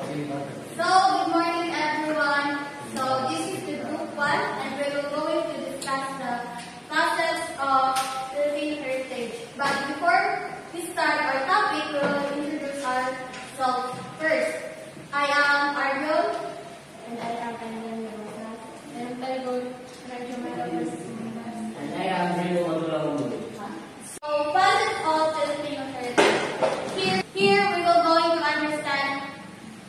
So, good morning everyone. So, this is the group 1 and we will going to discuss the concepts of Philippine heritage. But before we start our topic, we will introduce ourselves first. I am Arjun. And I am Anand Rosa. And I will Rajamala. And I am Rino Maduramu. So, concept of Filipino heritage. Here we will going to understand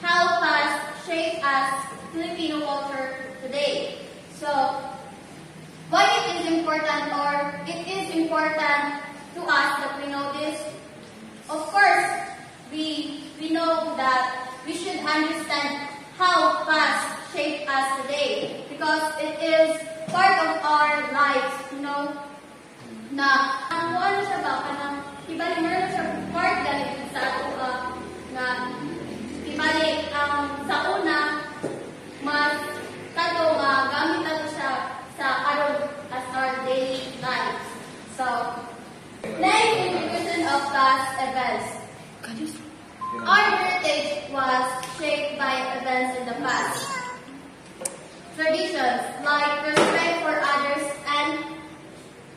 how past shaped us Filipino culture today. So, why it is important or it is important to us that we know this? Of course, we know that we should understand how past shaped us today because it is part of our lives, na ang ano siya ba, kanang ibalik meron siya part ganito sa ato na ibalik sa una mas tato gamit nato siya sa aron as our daily lives. So, next introduction of past events. Our heritage was shaped by events in the past. Traditions like respect for others and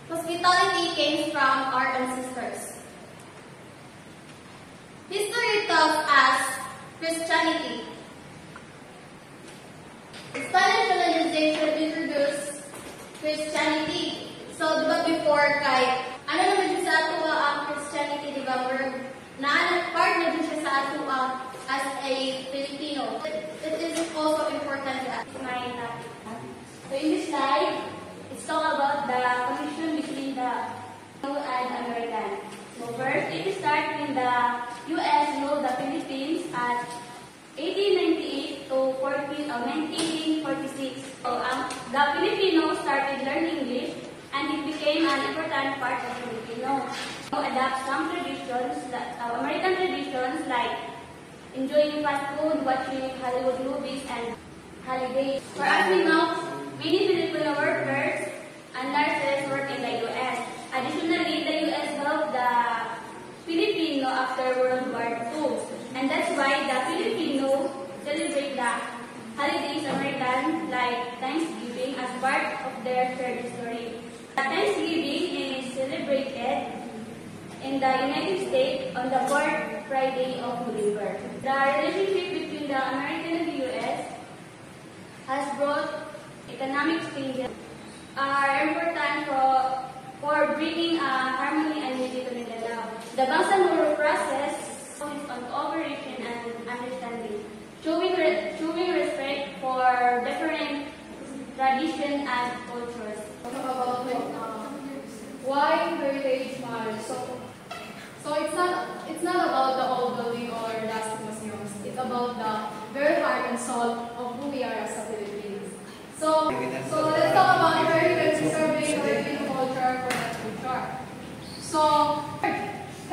hospitality came from our ancestors. History tells us Christianity. Spanish colonization introduced Christianity. So, diba before kay, ano naman siya sa ato ang Christianity, diba? Part na din siya sa ato as a Filipino. It is also important to us. My topic. So in this slide, it's talk about the connection between the EU and American. So first, it starts in the US ruled the Philippines at 1898 to 1946. So the Filipinos started learning English and it became an important part of Filipino. So adapt some traditions, American traditions like enjoying fast food, watching Hollywood movies, and holidays. For us, we know many Filipino workers and nurses work in the U.S. Additionally, the U.S. helped the Filipino after World War II, and that's why the Filipino celebrate the holidays American like Thanksgiving as part of their shared history. Thanksgiving is celebrated in the United States on the 4th Friday of November. The relationship between the American and the U.S. has brought economic changes are important for bringing harmony and unity to Mindanao. The Bangsamoro process is on cooperation and understanding, showing respect for different traditions and cultures. About why heritage matters. So it's not about the old building or dusty museums. It's about the very heart and soul of who we are as a Filipinos. So let's talk about heritage preserving Filipino culture for the future. So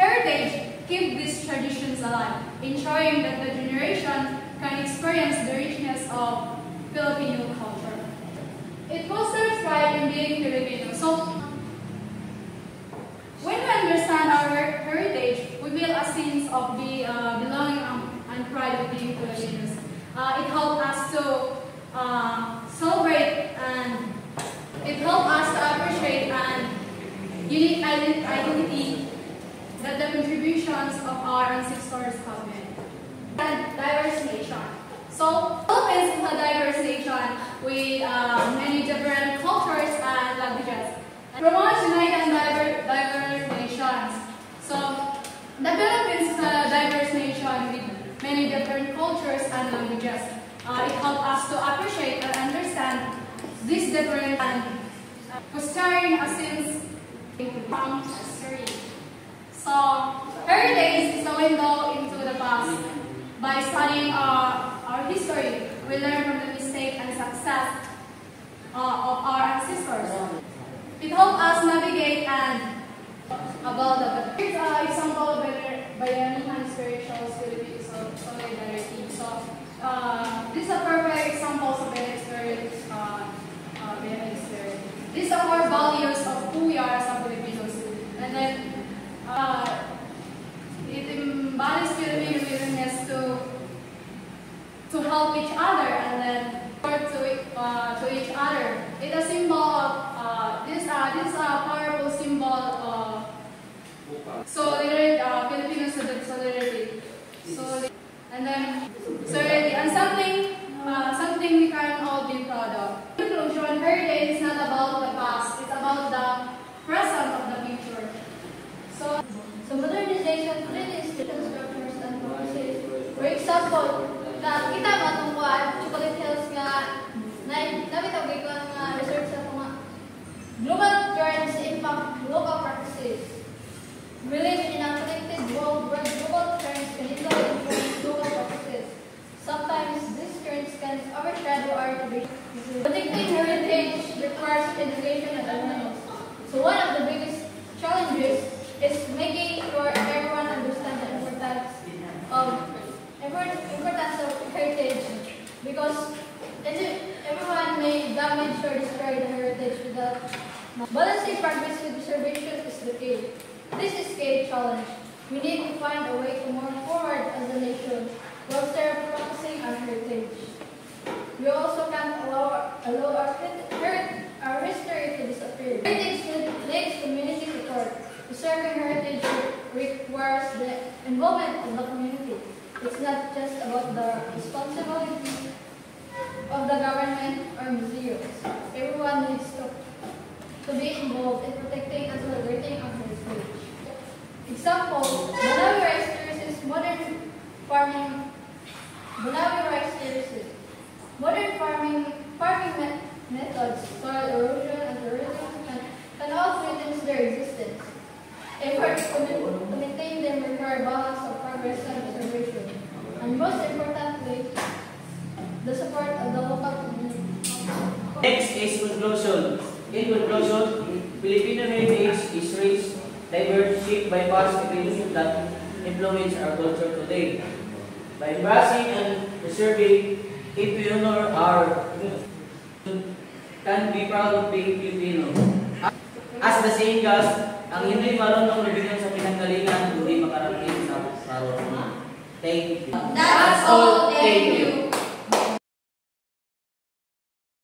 heritage keep these traditions alive, ensuring that the generation can experience the richness of Filipino culture. It fosters pride in being Filipino. So when we understand our heritage, we feel a sense of the belonging and pride of being Filipinos. It helps us to celebrate and it helps us to appreciate and unique identity that the contributions of our ancestors have made. And diverse nation. So Philippines is a diverse nation with many different cultures and languages. Promotes united and diverse nations. So, the Philippines is a diverse nation with many different cultures and languages. It helps us to appreciate and understand these different and fostering a sense from history. So, heritage is the window into the past. By studying our history, we learn from the mistake and success of our ancestors. It helps us navigate and about the example of Bayanihan spiritual solidarity. So these are perfect examples of Bayanihan spirit. These are our values of who we are as a Filipinos. And then it embodies Filipino willingness to help each other and then support to each other. It's a symbol of this is a powerful symbol of solidarity, Filipino solidarity. And then solidarity and something we can all be proud of. In conclusion, heritage is not about the past; it's about the present of the future. So modernization, creating institutional structures and policies. For example, kita ba itong Chocolate Hills nga nabitawag ko ang research sa mga global trends impact local practices. We live in a connected world where global trends can influence local practices. Sometimes these trends can overshadow our traditions. Protecting heritage requires education and awareness. So one of the biggest challenges is making sure everyone understands the importance of heritage, because everyone may damage or destroy the heritage without balancing progress with preservation is the key. This is a challenge. We need to find a way to move forward as a nation while still practicing our heritage. We also can't allow our history to disappear. Heritage needs community support. Preserving heritage requires the involvement of the community. It's not just about the responsibility of the government or museums. Everyone needs to be involved in protecting and celebrating our heritage. Example, Banawi Rice Terraces, modern farming methods, soil erosion and tourism can all threaten their existence. Efforts to maintain them require balance of progress and preservation, and most importantly, the support of the local community. Next is conclusion. In conclusion, Filipino heritage is rich, diverse, shaped by past traditions that influence our culture today. By embracing and preserving, if we honor our can be proud of being Filipino. As the saying goes, ang hindi marunong lumigyan sa